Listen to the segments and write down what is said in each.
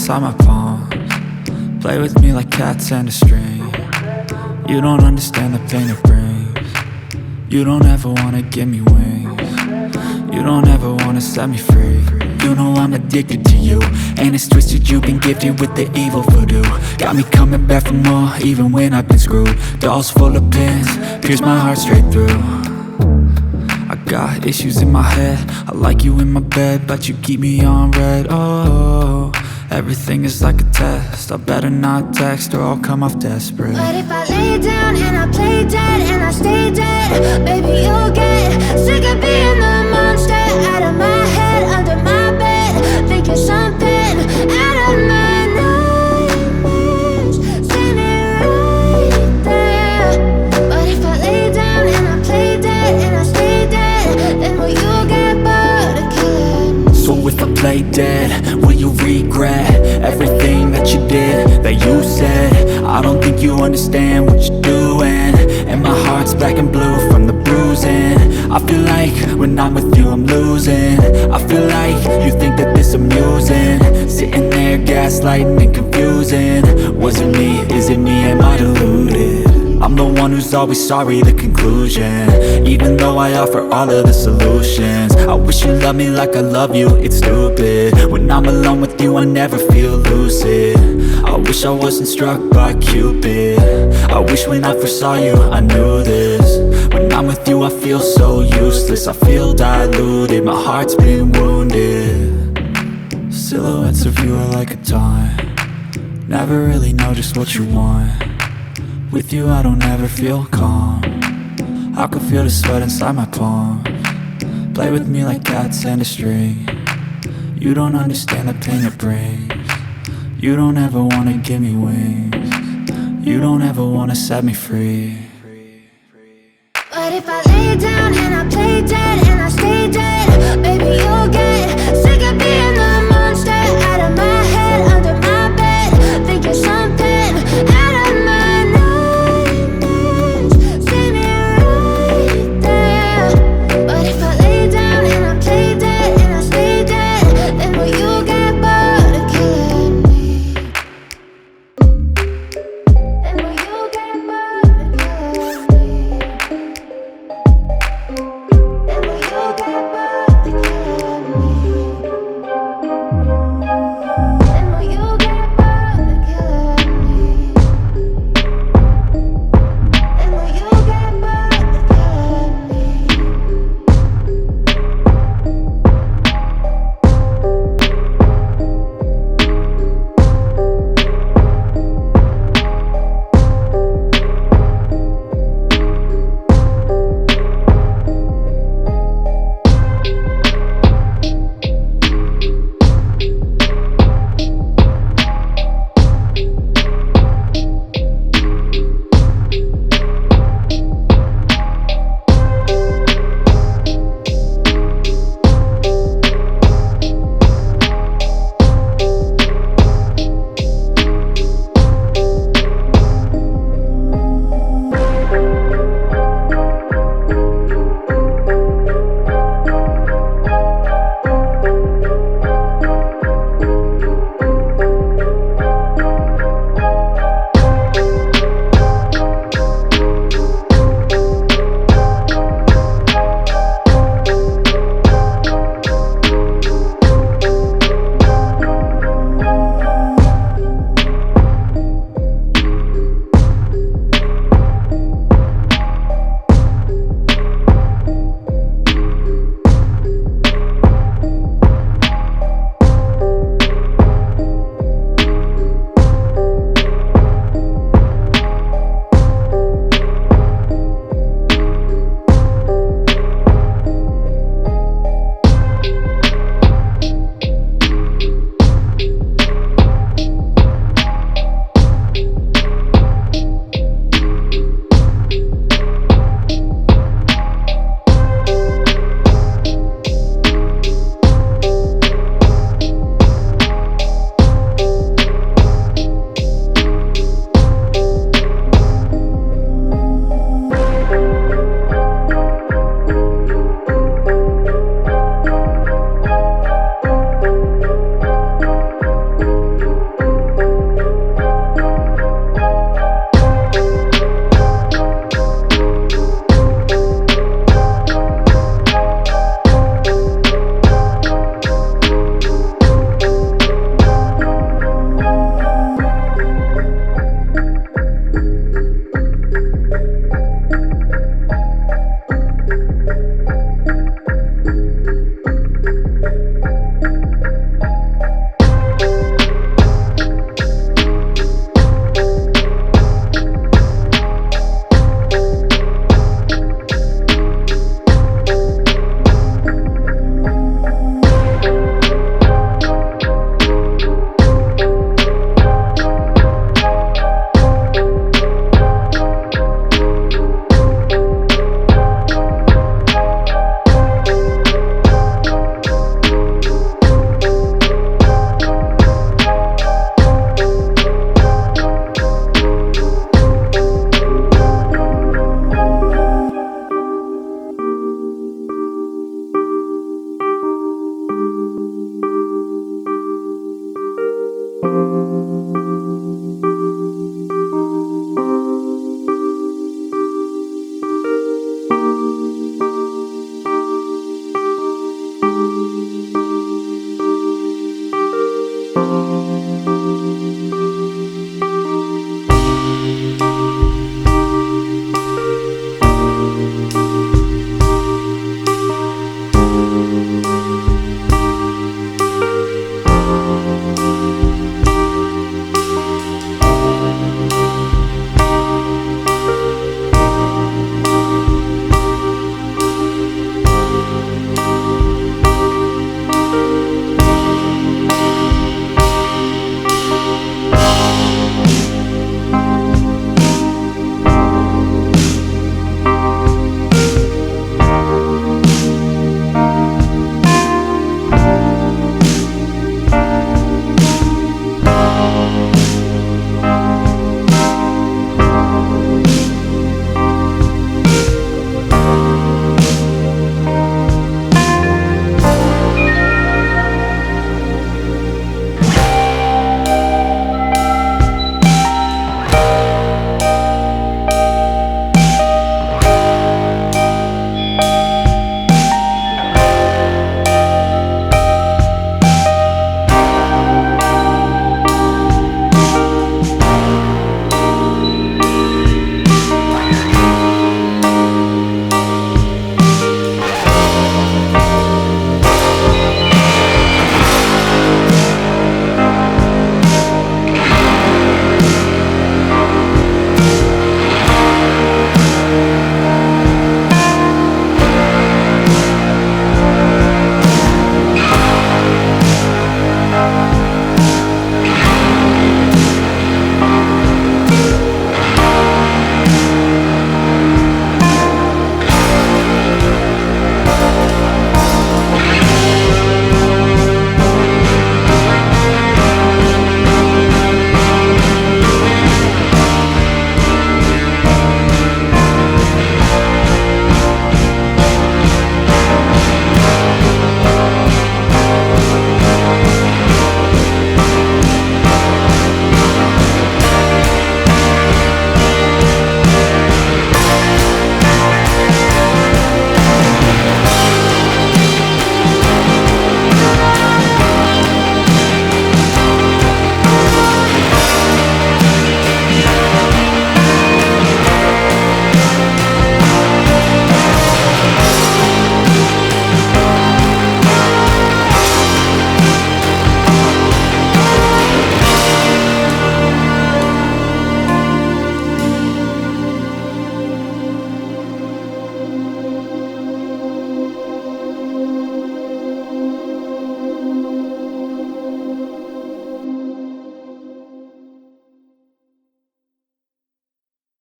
inside my palms. Play with me like cats and a string. You don't understand the pain it brings. You don't ever wanna give me wings. You don't ever wanna set me free. You know I'm addicted to you, and it's twisted, you've been gifted with the evil voodoo. Got me coming back for more, even when I've been screwed. Dolls full of pins, pierce my heart straight through. I got issues in my head, I like you in my bed, but you keep me on red. Oh, everything is like a test, I better not text or I'll come off desperate. But if I lay down and I play dead and I stay dead, baby you'll get sick of being the monster out of my head, under my bed, thinking something out of my nightmares, standing right there. But if I lay down and I play dead and I stay dead, then will you get bored of killing me? So if I play dead, will you regret everything that you did, that you said? I don't think you understand what you're doing, and my heart's black and blue from the bruising. I feel like when I'm with you I'm losing. I feel like you think that this amusing, sitting there gaslighting and confusing. Was it me? Is it me? Am I deluded? I'm the one who's always sorry, the conclusion, even though I offer all of the solutions. I wish you loved me like I love you, it's stupid. When I'm alone with you I never feel lucid. I wish I wasn't struck by Cupid. I wish when I first saw you I knew this. When I'm with you I feel so useless, I feel diluted, my heart's been wounded. Silhouettes of you are like a taunt, never really know just what you want. With you I don't ever feel calm, I can feel the sweat inside my palms. Play with me like cats and a string. You don't understand the pain it brings. You don't ever wanna give me wings. You don't ever wanna set me free. But if I lay down and I play dead and I stay dead, baby you'll get sick of being the monster out of my head, under my bed, thinking something out of my nightmares, standing right there. But if I lay down and I play dead and I stay dead, then will you get bored of killing me? Then will you get bored of killing me?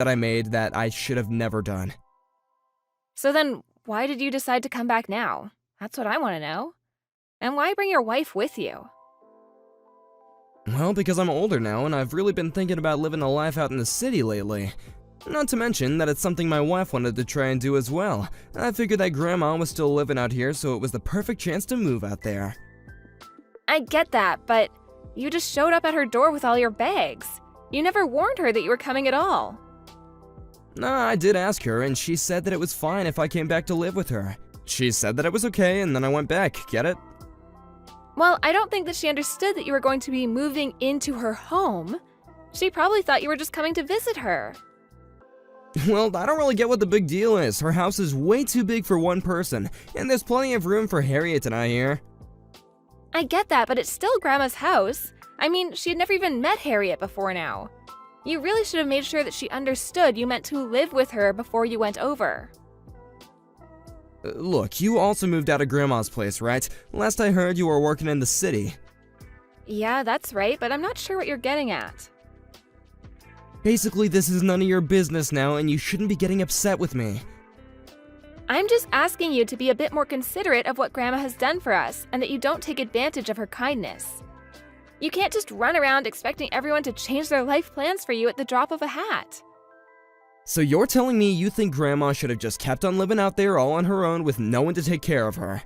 that I made that I should have never done. So then, why did you decide to come back now? That's what I want to know. And why bring your wife with you? Well, because I'm older now and I've really been thinking about living a life out in the city lately. Not to mention that it's something my wife wanted to try and do as well. I figured that Grandma was still living out here, so it was the perfect chance to move out there. I get that, but you just showed up at her door with all your bags. You never warned her that you were coming at all. Nah, I did ask her, and she said that it was fine if I came back to live with her. She said that it was okay, and then I went back, get it? Well, I don't think that she understood that you were going to be moving into her home. She probably thought you were just coming to visit her. Well, I don't really get what the big deal is. Her house is way too big for one person, and there's plenty of room for Harriet and I here. I get that, but it's still Grandma's house. I mean, she had never even met Harriet before now. You really should have made sure that she understood you meant to live with her before you went over. Look, you also moved out of Grandma's place, right? Last I heard, you were working in the city. Yeah, that's right, but I'm not sure what you're getting at. Basically, this is none of your business now, and you shouldn't be getting upset with me. I'm just asking you to be a bit more considerate of what Grandma has done for us, and that you don't take advantage of her kindness. You can't just run around expecting everyone to change their life plans for you at the drop of a hat. So you're telling me you think Grandma should have just kept on living out there all on her own with no one to take care of her?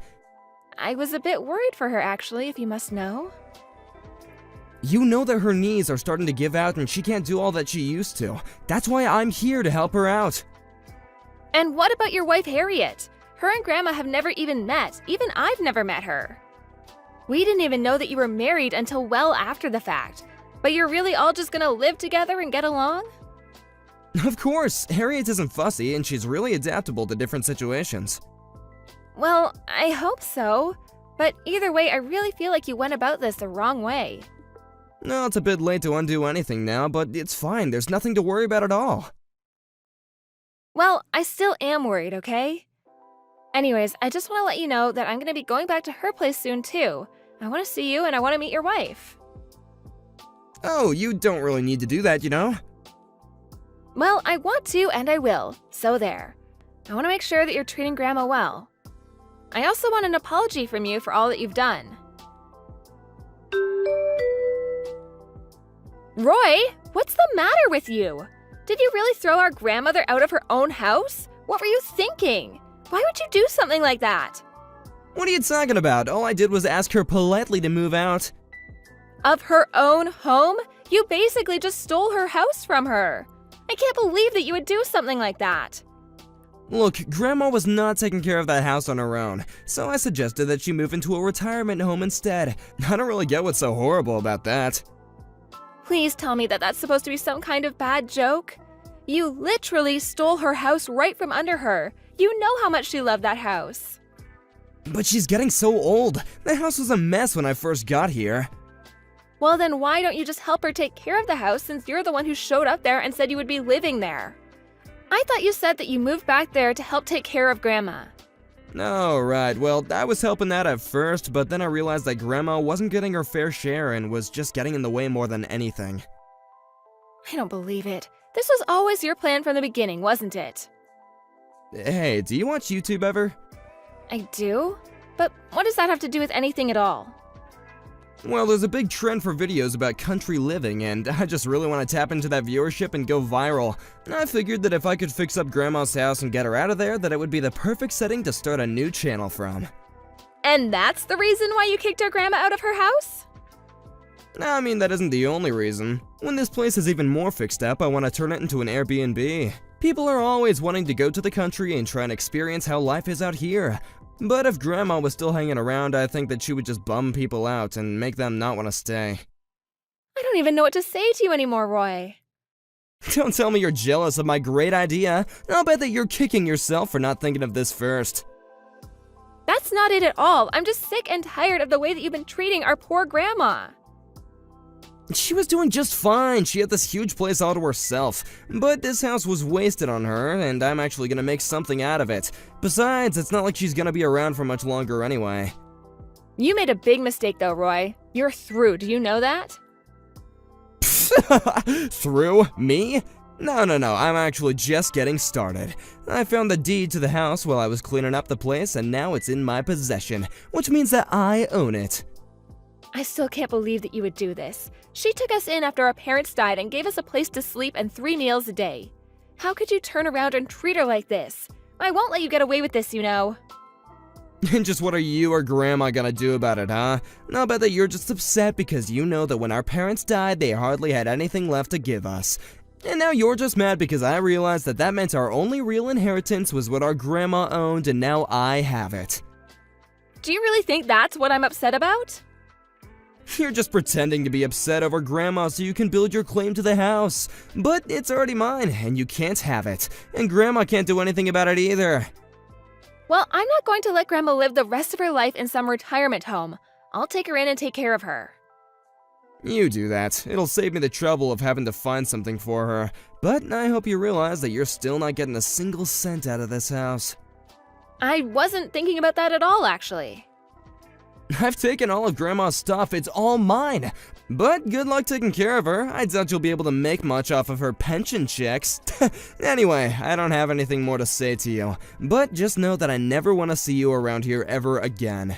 I was a bit worried for her, actually, if you must know. You know that her knees are starting to give out and she can't do all that she used to. That's why I'm here to help her out. And what about your wife, Harriet? Her and Grandma have never even met. Even I've never met her. We didn't even know that you were married until well after the fact. But you're really all just gonna live together and get along? Of course, Harriet isn't fussy and she's really adaptable to different situations. Well, I hope so. But either way, I really feel like you went about this the wrong way. No, it's a bit late to undo anything now, but it's fine. There's nothing to worry about at all. Well, I still am worried, okay? Anyways, I just want to let you know that I'm going to be going back to her place soon too. I want to see you and I want to meet your wife. Oh, you don't really need to do that, you know? Well, I want to and I will, so there. I want to make sure that you're treating Grandma well. I also want an apology from you for all that you've done. Roy, what's the matter with you? Did you really throw our grandmother out of her own house? What were you thinking? Why would you do something like that? What are you talking about? All I did was ask her politely to move out. Of her own home? You basically just stole her house from her. I can't believe that you would do something like that. Look, Grandma was not taking care of that house on her own, so I suggested that she move into a retirement home instead. I don't really get what's so horrible about that. Please tell me that that's supposed to be some kind of bad joke. You literally stole her house right from under her. You know how much she loved that house. But she's getting so old. The house was a mess when I first got here. Well, then why don't you just help her take care of the house since you're the one who showed up there and said you would be living there? I thought you said that you moved back there to help take care of Grandma. Oh, right. Well, I was helping that at first, but then I realized that Grandma wasn't getting her fair share and was just getting in the way more than anything. I don't believe it. This was always your plan from the beginning, wasn't it? Hey, do you watch YouTube ever? I do? But what does that have to do with anything at all? Well, there's a big trend for videos about country living, and I just really want to tap into that viewership and go viral. I figured that if I could fix up Grandma's house and get her out of there, that it would be the perfect setting to start a new channel from. And that's the reason why you kicked our Grandma out of her house? I mean, that isn't the only reason. When this place is even more fixed up, I want to turn it into an Airbnb. People are always wanting to go to the country and try and experience how life is out here. But if Grandma was still hanging around, I think that she would just bum people out and make them not want to stay. I don't even know what to say to you anymore, Roy. Don't tell me you're jealous of my great idea. I'll bet that you're kicking yourself for not thinking of this first. That's not it at all. I'm just sick and tired of the way that you've been treating our poor Grandma. She was doing just fine. She had this huge place all to herself. But this house was wasted on her, and I'm actually gonna make something out of it. Besides, it's not like she's gonna be around for much longer anyway. You made a big mistake though, Roy. You're through, do you know that? Through? Me? No, I'm actually just getting started. I found the deed to the house while I was cleaning up the place, and now it's in my possession, which means that I own it. I still can't believe that you would do this. She took us in after our parents died and gave us a place to sleep and 3 meals a day. How could you turn around and treat her like this? I won't let you get away with this, you know. And just what are you or Grandma gonna do about it, huh? I'll bet that you're just upset because you know that when our parents died, they hardly had anything left to give us. And now you're just mad because I realized that that meant our only real inheritance was what our grandma owned, and now I have it. Do you really think that's what I'm upset about? You're just pretending to be upset over Grandma so you can build your claim to the house. But it's already mine, and you can't have it. And Grandma can't do anything about it either. Well, I'm not going to let Grandma live the rest of her life in some retirement home. I'll take her in and take care of her. You do that. It'll save me the trouble of having to find something for her. But I hope you realize that you're still not getting a single cent out of this house. I wasn't thinking about that at all, actually. I've taken all of Grandma's stuff, it's all mine. But good luck taking care of her. I doubt you'll be able to make much off of her pension checks. Anyway, I don't have anything more to say to you. But just know that I never want to see you around here ever again.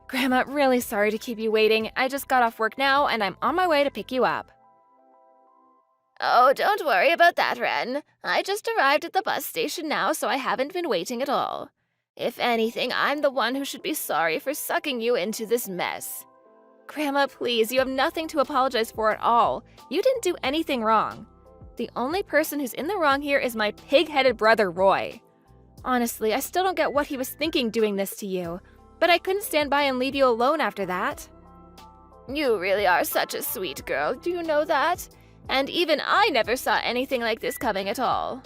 Grandma, really sorry to keep you waiting. I just got off work now, and I'm on my way to pick you up. Oh, don't worry about that, Ren. I just arrived at the bus station now, so I haven't been waiting at all. If anything, I'm the one who should be sorry for sucking you into this mess. Grandma, please, you have nothing to apologize for at all. You didn't do anything wrong. The only person who's in the wrong here is my pig-headed brother, Roy. Honestly, I still don't get what he was thinking doing this to you, but I couldn't stand by and leave you alone after that. You really are such a sweet girl, do you know that? And even I never saw anything like this coming at all.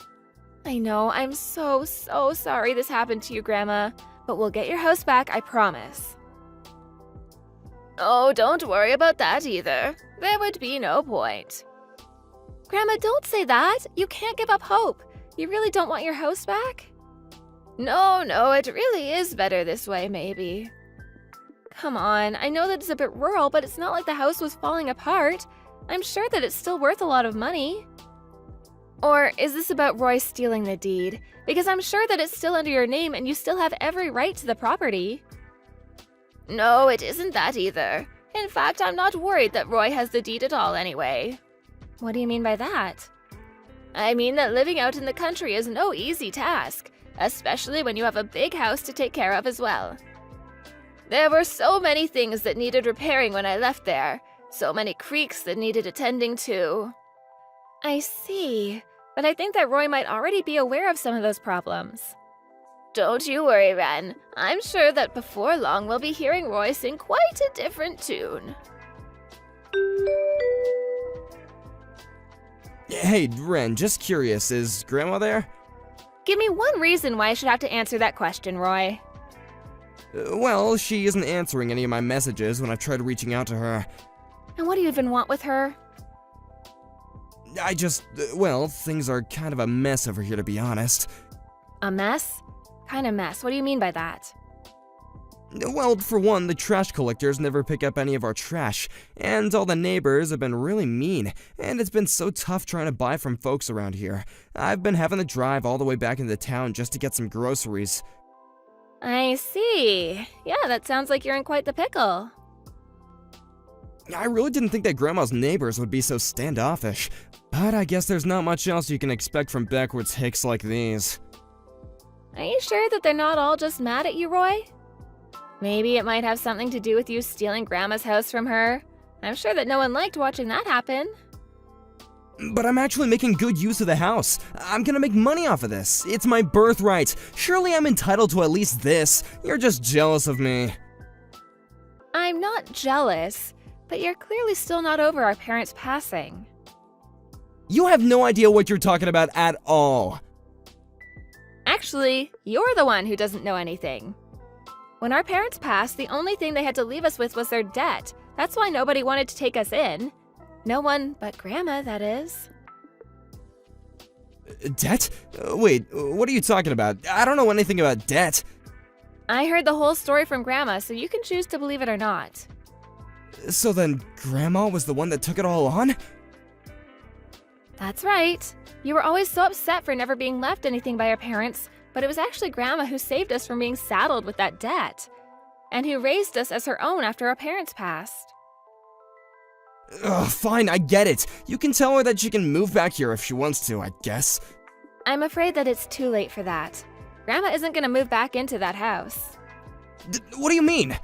I know, I'm so sorry this happened to you, Grandma, but we'll get your house back, I promise. Oh, don't worry about that either. There would be no point. Grandma, don't say that. You can't give up hope. You really don't want your house back? No, it really is better this way, maybe. Come on, I know that it's a bit rural, but it's not like the house was falling apart. I'm sure that it's still worth a lot of money. Or is this about Roy stealing the deed? Because I'm sure that it's still under your name and you still have every right to the property. No, it isn't that either. In fact, I'm not worried that Roy has the deed at all anyway. What do you mean by that? I mean that living out in the country is no easy task, especially when you have a big house to take care of as well. There were so many things that needed repairing when I left there, so many creeks that needed attending to. I see, but I think that Roy might already be aware of some of those problems. Don't you worry, Ren. I'm sure that before long we'll be hearing Roy sing quite a different tune. Hey, Ren, just curious, is Grandma there? Give me one reason why I should have to answer that question, Roy. Well, she isn't answering any of my messages when I've tried reaching out to her. And what do you even want with her? Well, things are kind of a mess over here, to be honest. A mess? Kind of mess. What do you mean by that? Well, for one, the trash collectors never pick up any of our trash, and all the neighbors have been really mean, and it's been so tough trying to buy from folks around here. I've been having to drive all the way back into town just to get some groceries. I see. Yeah, that sounds like you're in quite the pickle. I really didn't think that Grandma's neighbors would be so standoffish, but I guess there's not much else you can expect from backwards hicks like these. Are you sure that they're not all just mad at you, Roy? Maybe it might have something to do with you stealing Grandma's house from her. I'm sure that no one liked watching that happen. But I'm actually making good use of the house. I'm gonna make money off of this. It's my birthright. Surely I'm entitled to at least this. You're just jealous of me. I'm not jealous, but you're clearly still not over our parents' passing. You have no idea what you're talking about at all. Actually, you're the one who doesn't know anything. When our parents passed, the only thing they had to leave us with was their debt. That's why nobody wanted to take us in. No one but Grandma, that is. Debt? Wait, what are you talking about? I don't know anything about debt. I heard the whole story from Grandma, so you can choose to believe it or not. So then, Grandma was the one that took it all on? That's right. You were always so upset for never being left anything by our parents, but it was actually Grandma who saved us from being saddled with that debt, and who raised us as her own after our parents passed. Ugh, fine, I get it. You can tell her that she can move back here if she wants to, I guess. I'm afraid that it's too late for that. Grandma isn't gonna move back into that house. What do you mean?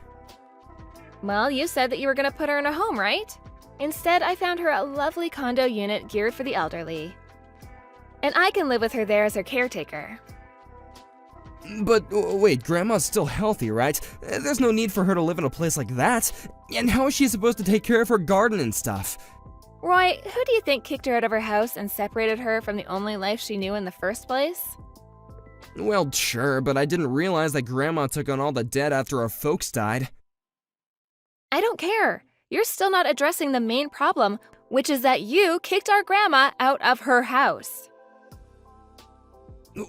Well, you said that you were gonna put her in a home, right? Instead, I found her a lovely condo unit geared for the elderly. And I can live with her there as her caretaker. But wait, Grandma's still healthy, right? There's no need for her to live in a place like that. And how is she supposed to take care of her garden and stuff? Roy, who do you think kicked her out of her house and separated her from the only life she knew in the first place? Well, sure, but I didn't realize that Grandma took on all the debt after our folks died. I don't care. You're still not addressing the main problem, which is that you kicked our grandma out of her house.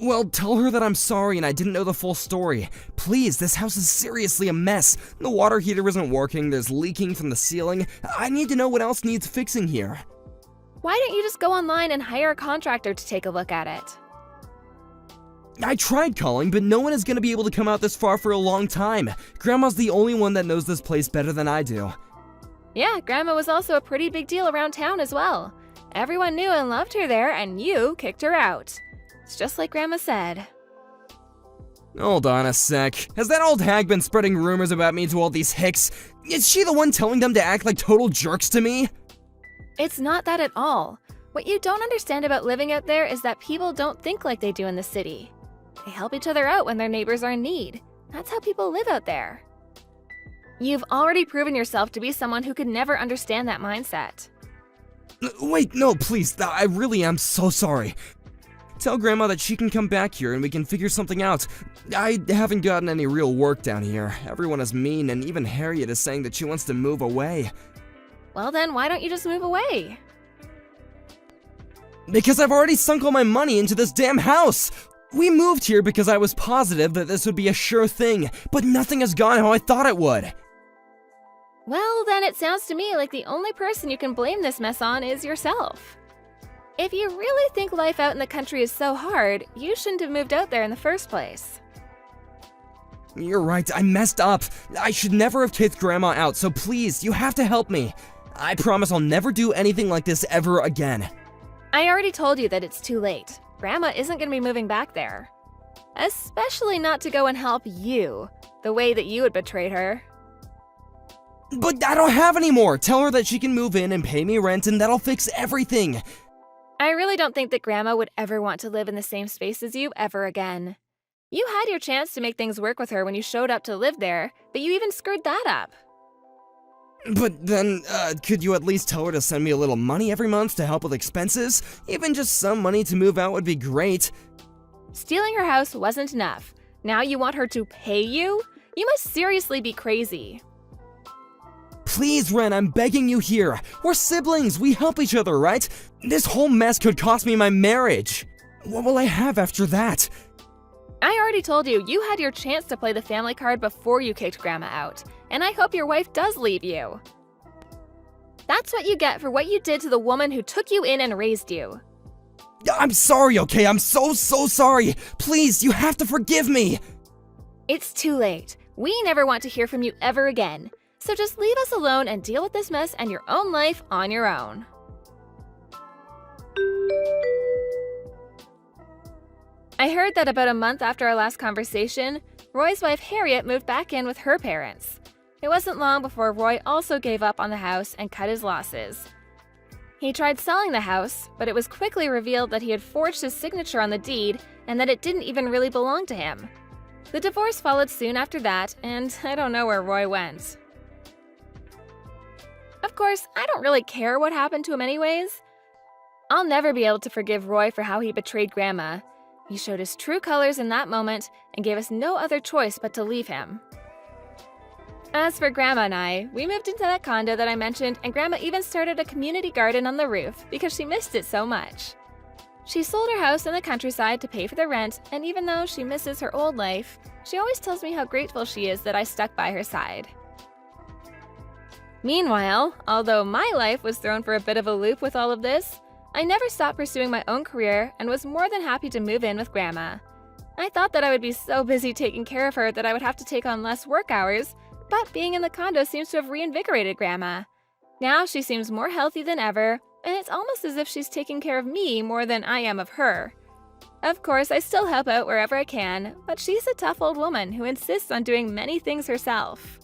Well, tell her that I'm sorry and I didn't know the full story. Please, this house is seriously a mess. The water heater isn't working, there's leaking from the ceiling. I need to know what else needs fixing here. Why don't you just go online and hire a contractor to take a look at it? I tried calling, but no one is going to be able to come out this far for a long time. Grandma's the only one that knows this place better than I do. Yeah, Grandma was also a pretty big deal around town as well. Everyone knew and loved her there, and you kicked her out. It's just like Grandma said. Hold on a sec. Has that old hag been spreading rumors about me to all these hicks? Is she the one telling them to act like total jerks to me? It's not that at all. What you don't understand about living out there is that people don't think like they do in the city. They help each other out when their neighbors are in need. That's how people live out there. You've already proven yourself to be someone who could never understand that mindset. Wait, no, please. I really am so sorry. Tell Grandma that she can come back here and we can figure something out. I haven't gotten any real work down here. Everyone is mean, and even Harriet is saying that she wants to move away. Well then, why don't you just move away? Because I've already sunk all my money into this damn house! We moved here because I was positive that this would be a sure thing, but nothing has gone how I thought it would. Well, then it sounds to me like the only person you can blame this mess on is yourself. If you really think life out in the country is so hard, you shouldn't have moved out there in the first place. You're right, I messed up. I should never have kicked Grandma out, so please, you have to help me. I promise I'll never do anything like this ever again. I already told you that it's too late. Grandma isn't going to be moving back there. Especially not to go and help you, the way that you had betrayed her. But I don't have any more. Tell her that she can move in and pay me rent and that'll fix everything. I really don't think that Grandma would ever want to live in the same space as you ever again. You had your chance to make things work with her when you showed up to live there, but you even screwed that up. But then, could you at least tell her to send me a little money every month to help with expenses? Even just some money to move out would be great. Stealing her house wasn't enough. Now you want her to pay you? You must seriously be crazy. Please, Ren, I'm begging you here. We're siblings, we help each other, right? This whole mess could cost me my marriage. What will I have after that? I already told you, you had your chance to play the family card before you kicked Grandma out, and I hope your wife does leave you. That's what you get for what you did to the woman who took you in and raised you. I'm sorry, okay? I'm so sorry. Please, you have to forgive me. It's too late. We never want to hear from you ever again. So just leave us alone and deal with this mess and your own life on your own. I heard that about a month after our last conversation, Roy's wife Harriet moved back in with her parents. It wasn't long before Roy also gave up on the house and cut his losses. He tried selling the house, but it was quickly revealed that he had forged his signature on the deed and that it didn't even really belong to him. The divorce followed soon after that, and I don't know where Roy went. Of course, I don't really care what happened to him anyways. I'll never be able to forgive Roy for how he betrayed Grandma. He showed his true colors in that moment and gave us no other choice but to leave him. As for Grandma and I, we moved into that condo that I mentioned, and Grandma even started a community garden on the roof because she missed it so much. She sold her house in the countryside to pay for the rent, and even though she misses her old life, she always tells me how grateful she is that I stuck by her side. Meanwhile, although my life was thrown for a bit of a loop with all of this, I never stopped pursuing my own career and was more than happy to move in with Grandma. I thought that I would be so busy taking care of her that I would have to take on less work hours, but being in the condo seems to have reinvigorated Grandma. Now she seems more healthy than ever, and it's almost as if she's taking care of me more than I am of her. Of course, I still help out wherever I can, but she's a tough old woman who insists on doing many things herself.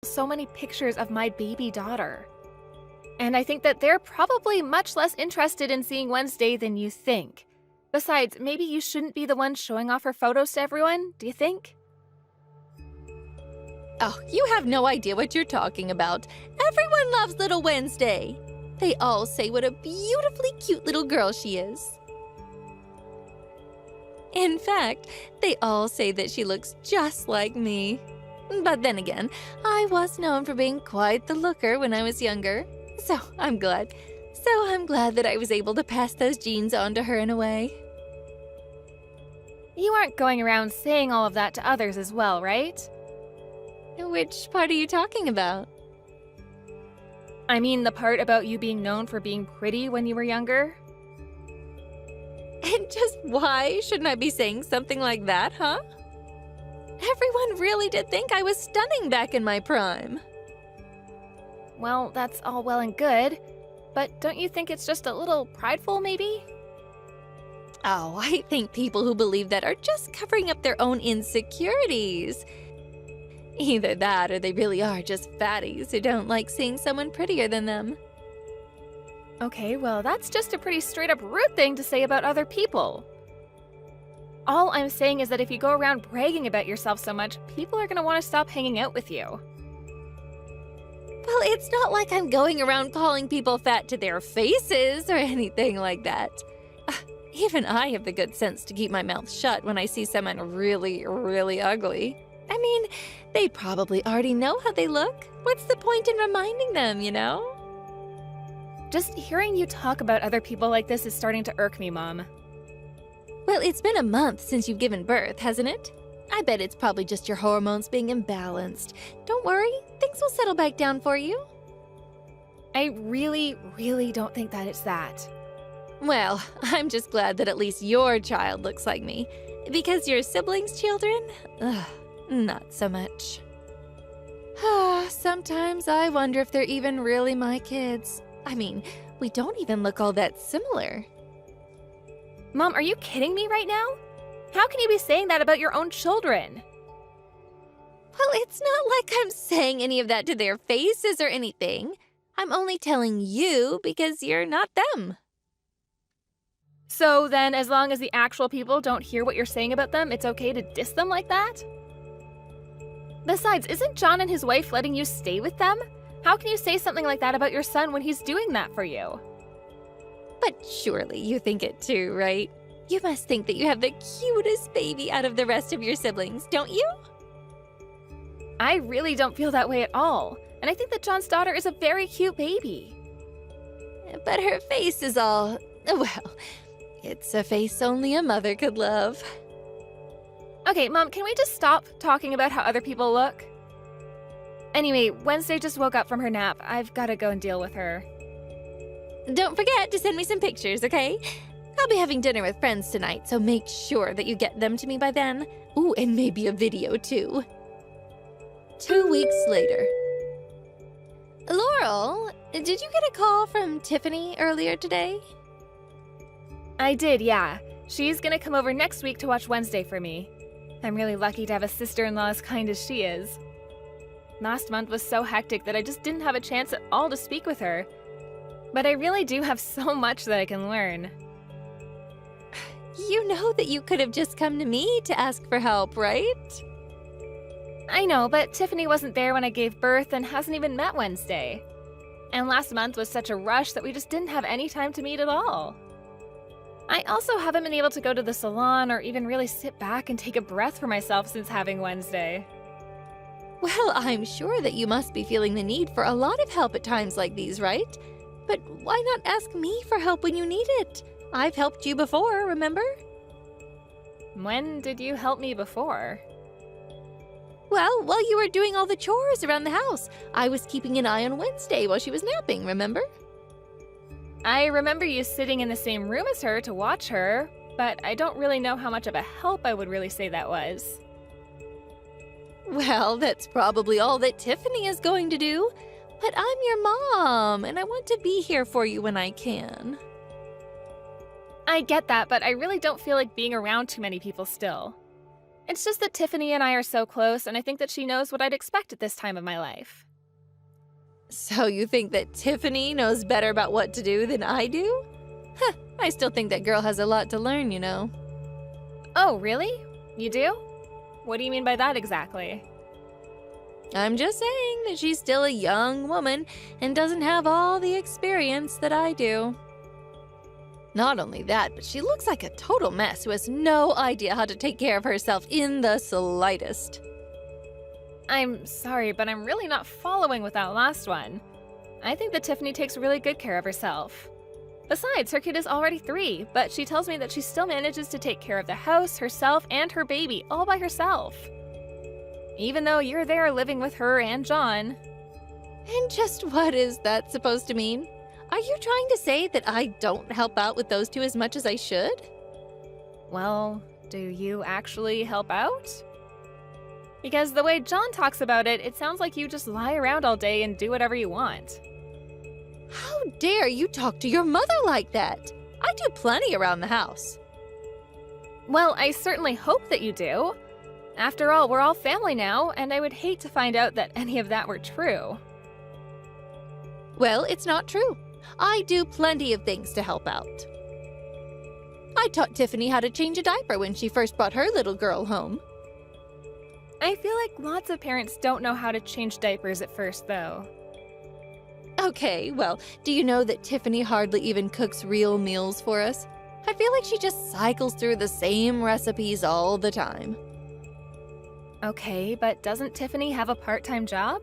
So many pictures of my baby daughter. And I think that they're probably much less interested in seeing Wednesday than you think. Besides, maybe you shouldn't be the one showing off her photos to everyone, do you think? Oh, you have no idea what you're talking about. Everyone loves little Wednesday. They all say what a beautifully cute little girl she is. In fact, they all say that she looks just like me. But then again, I was known for being quite the looker when I was younger. So I'm glad that I was able to pass those genes on to her in a way. You aren't going around saying all of that to others as well, right? Which part are you talking about? I mean the part about you being known for being pretty when you were younger. And just why shouldn't I be saying something like that, huh? Everyone really did think I was stunning back in my prime. Well, that's all well and good, but don't you think it's just a little prideful, maybe? Oh, I think people who believe that are just covering up their own insecurities. Either that or they really are just fatties who don't like seeing someone prettier than them. Okay, well, that's just a pretty straight-up rude thing to say about other people. All I'm saying is that if you go around bragging about yourself so much, people are going to want to stop hanging out with you. Well, it's not like I'm going around calling people fat to their faces or anything like that. Even I have the good sense to keep my mouth shut when I see someone really, really ugly. I mean, they probably already know how they look. What's the point in reminding them, you know? Just hearing you talk about other people like this is starting to irk me, Mom. Well, it's been a month since you've given birth, hasn't it? I bet it's probably just your hormones being imbalanced. Don't worry, things will settle back down for you. I really, really don't think that it's that. Well, I'm just glad that at least your child looks like me. Because your siblings' children? Not so much. Sometimes I wonder if they're even really my kids. I mean, we don't even look all that similar. Mom, are you kidding me right now? How can you be saying that about your own children? Well, it's not like I'm saying any of that to their faces or anything. I'm only telling you because you're not them. So then, as long as the actual people don't hear what you're saying about them, it's okay to diss them like that? Besides, isn't John and his wife letting you stay with them? How can you say something like that about your son when he's doing that for you? But surely you think it too, right? You must think that you have the cutest baby out of the rest of your siblings, don't you? I really don't feel that way at all. And I think that John's daughter is a very cute baby. But her face is all... well, it's a face only a mother could love. Okay, Mom, can we just stop talking about how other people look? Anyway, Wednesday just woke up from her nap. I've got to go and deal with her. Don't forget to send me some pictures, okay? I'll be having dinner with friends tonight, so make sure that you get them to me by then. Ooh, and maybe a video, too. 2 weeks later. Laurel, did you get a call from Tiffany earlier today? I did, yeah. She's gonna come over next week to watch Wednesday for me. I'm really lucky to have a sister-in-law as kind as she is. Last month was so hectic that I just didn't have a chance at all to speak with her. But I really do have so much that I can learn. You know that you could have just come to me to ask for help, right? I know, but Tiffany wasn't there when I gave birth and hasn't even met Wednesday. And last month was such a rush that we just didn't have any time to meet at all. I also haven't been able to go to the salon or even really sit back and take a breath for myself since having Wednesday. Well, I'm sure that you must be feeling the need for a lot of help at times like these, right? But why not ask me for help when you need it? I've helped you before, remember? When did you help me before? Well, while you were doing all the chores around the house, I was keeping an eye on Wednesday while she was napping, remember? I remember you sitting in the same room as her to watch her, but I don't really know how much of a help I would really say that was. Well, that's probably all that Tiffany is going to do. But I'm your mom, and I want to be here for you when I can. I get that, but I really don't feel like being around too many people still. It's just that Tiffany and I are so close, and I think that she knows what I'd expect at this time of my life. So you think that Tiffany knows better about what to do than I do? Huh, I still think that girl has a lot to learn, you know. Oh, really? You do? What do you mean by that exactly? I'm just saying that she's still a young woman and doesn't have all the experience that I do. Not only that, but she looks like a total mess who has no idea how to take care of herself in the slightest. I'm sorry, but I'm really not following with that last one. I think that Tiffany takes really good care of herself. Besides, her kid is already 3, but she tells me that she still manages to take care of the house, herself, and her baby all by herself. Even though you're there living with her and John. And just what is that supposed to mean? Are you trying to say that I don't help out with those two as much as I should? Well, do you actually help out? Because the way John talks about it, it sounds like you just lie around all day and do whatever you want. How dare you talk to your mother like that? I do plenty around the house. Well, I certainly hope that you do. After all, we're all family now, and I would hate to find out that any of that were true. Well, it's not true. I do plenty of things to help out. I taught Tiffany how to change a diaper when she first brought her little girl home. I feel like lots of parents don't know how to change diapers at first, though. Okay, well, do you know that Tiffany hardly even cooks real meals for us? I feel like she just cycles through the same recipes all the time. Okay, but doesn't Tiffany have a part-time job?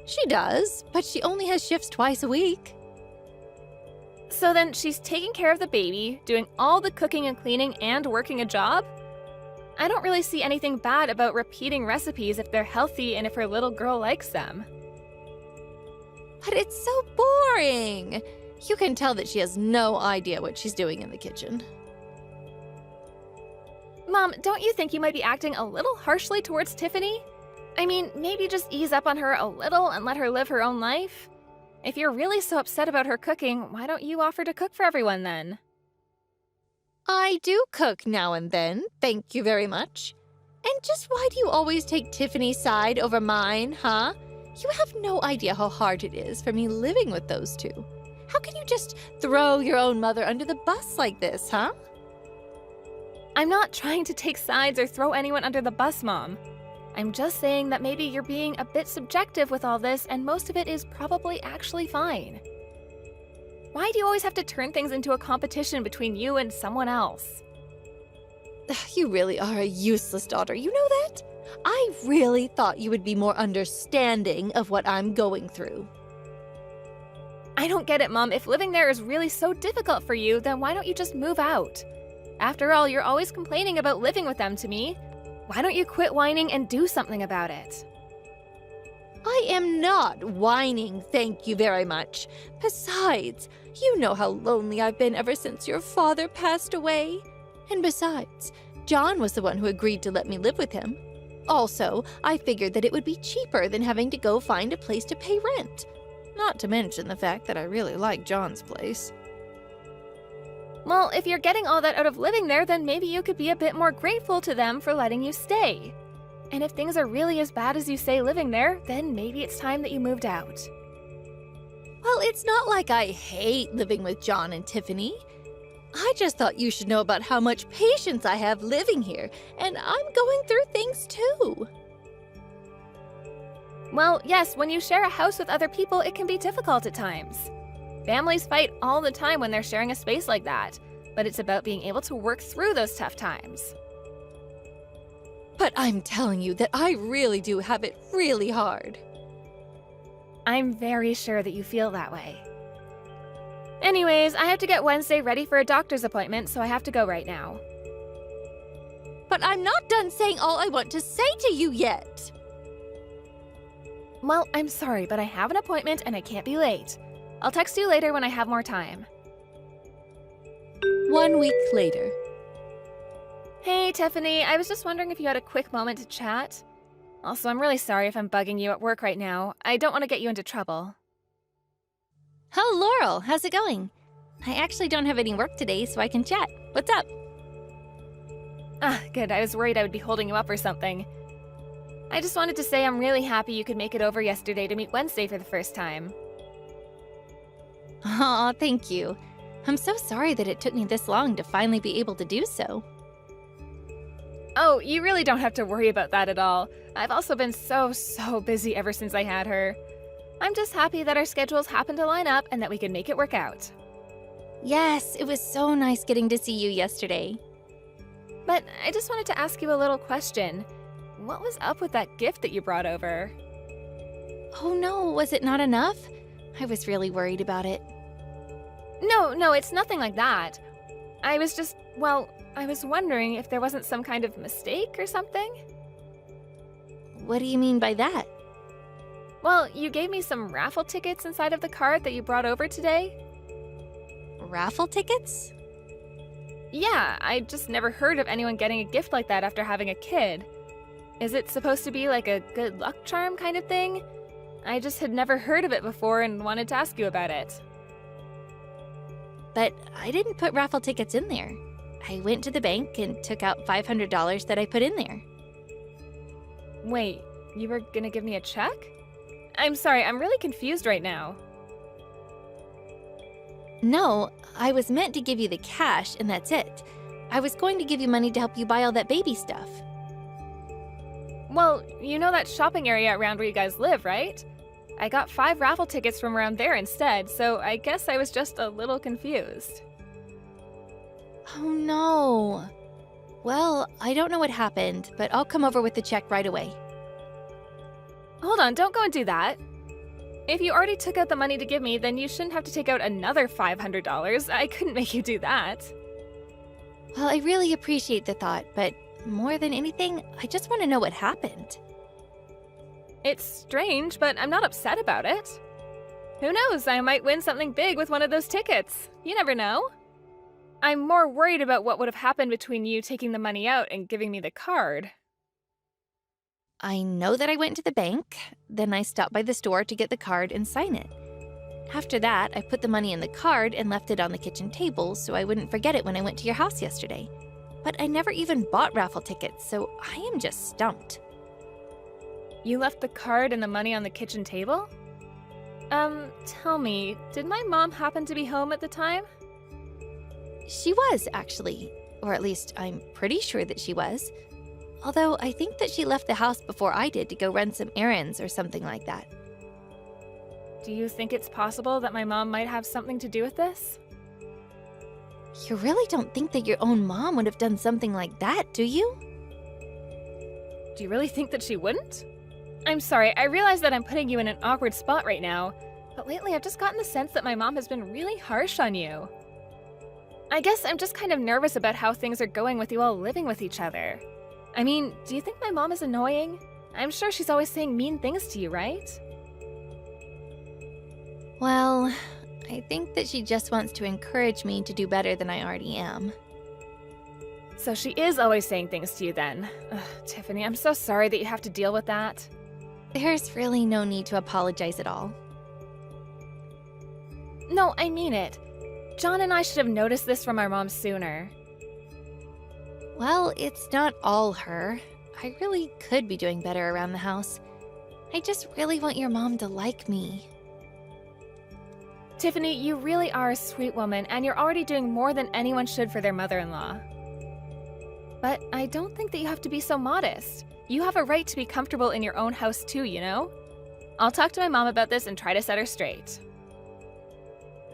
She does, but she only has shifts twice a week. So then she's taking care of the baby, doing all the cooking and cleaning, and working a job? I don't really see anything bad about repeating recipes if they're healthy and if her little girl likes them. But it's so boring. You can tell that she has no idea what she's doing in the kitchen. Mom, don't you think you might be acting a little harshly towards Tiffany? I mean, maybe just ease up on her a little and let her live her own life? If you're really so upset about her cooking, why don't you offer to cook for everyone then? I do cook now and then, thank you very much. And just why do you always take Tiffany's side over mine, huh? You have no idea how hard it is for me living with those two. How can you just throw your own mother under the bus like this, huh? I'm not trying to take sides or throw anyone under the bus, Mom. I'm just saying that maybe you're being a bit subjective with all this, and most of it is probably actually fine. Why do you always have to turn things into a competition between you and someone else? You really are a useless daughter, you know that? I really thought you would be more understanding of what I'm going through. I don't get it, Mom. If living there is really so difficult for you, then why don't you just move out? After all, you're always complaining about living with them to me. Why don't you quit whining and do something about it? I am not whining, thank you very much. Besides, you know how lonely I've been ever since your father passed away. And besides, John was the one who agreed to let me live with him. Also, I figured that it would be cheaper than having to go find a place to pay rent. Not to mention the fact that I really like John's place. Well, if you're getting all that out of living there, then maybe you could be a bit more grateful to them for letting you stay. And if things are really as bad as you say living there, then maybe it's time that you moved out. Well, it's not like I hate living with John and Tiffany. I just thought you should know about how much patience I have living here, and I'm going through things too. Well, yes, when you share a house with other people, it can be difficult at times. Families fight all the time when they're sharing a space like that, but it's about being able to work through those tough times. But I'm telling you that I really do have it really hard. I'm very sure that you feel that way. Anyways, I have to get Wednesday ready for a doctor's appointment, so I have to go right now. But I'm not done saying all I want to say to you yet. Well, I'm sorry, but I have an appointment and I can't be late. I'll text you later when I have more time. 1 week later. Hey, Tiffany, I was just wondering if you had a quick moment to chat. Also, I'm really sorry if I'm bugging you at work right now. I don't want to get you into trouble. Oh, Laurel, how's it going? I actually don't have any work today, so I can chat. What's up? Ah, good. I was worried I would be holding you up or something. I just wanted to say I'm really happy you could make it over yesterday to meet Wednesday for the first time. Aw, thank you. I'm so sorry that it took me this long to finally be able to do so. Oh, you really don't have to worry about that at all. I've also been so busy ever since I had her. I'm just happy that our schedules happened to line up and that we could make it work out. Yes, it was so nice getting to see you yesterday. But I just wanted to ask you a little question. What was up with that gift that you brought over? Oh no, was it not enough? I was really worried about it. No, it's nothing like that. I was just, well, I was wondering if there wasn't some kind of mistake or something. What do you mean by that? Well, you gave me some raffle tickets inside of the card that you brought over today. Raffle tickets? Yeah, I just never heard of anyone getting a gift like that after having a kid. Is it supposed to be like a good luck charm kind of thing? I just had never heard of it before and wanted to ask you about it. But I didn't put raffle tickets in there. I went to the bank and took out $500 that I put in there. Wait, you were gonna give me a check? I'm sorry, I'm really confused right now. No, I was meant to give you the cash and that's it. I was going to give you money to help you buy all that baby stuff. Well, you know that shopping area around where you guys live, right? I got 5 raffle tickets from around there instead, so I guess I was just a little confused. Oh no. Well, I don't know what happened, but I'll come over with the check right away. Hold on, don't go and do that. If you already took out the money to give me, then you shouldn't have to take out another $500. I couldn't make you do that. Well, I really appreciate the thought, but more than anything, I just want to know what happened. It's strange, but I'm not upset about it. Who knows, I might win something big with one of those tickets. You never know. I'm more worried about what would have happened between you taking the money out and giving me the card. I know that I went to the bank, then I stopped by the store to get the card and sign it. After that, I put the money in the card and left it on the kitchen table so I wouldn't forget it when I went to your house yesterday. But I never even bought raffle tickets, so I am just stumped. You left the card and the money on the kitchen table? Tell me, did my mom happen to be home at the time? She was, actually. Or at least I'm pretty sure that she was. Although I think that she left the house before I did to go run some errands or something like that. Do you think it's possible that my mom might have something to do with this? You really don't think that your own mom would have done something like that, do you? Do you really think that she wouldn't? I'm sorry, I realize that I'm putting you in an awkward spot right now, but lately I've just gotten the sense that my mom has been really harsh on you. I guess I'm just kind of nervous about how things are going with you all living with each other. I mean, do you think my mom is annoying? I'm sure she's always saying mean things to you, right? Well, I think that she just wants to encourage me to do better than I already am. So she is always saying things to you then. Ugh, Tiffany, I'm so sorry that you have to deal with that. There's really no need to apologize at all. No, I mean it. John and I should have noticed this from our mom sooner. Well, it's not all her. I really could be doing better around the house. I just really want your mom to like me. Tiffany, you really are a sweet woman, and you're already doing more than anyone should for their mother-in-law. But I don't think that you have to be so modest. You have a right to be comfortable in your own house too, you know? I'll talk to my mom about this and try to set her straight.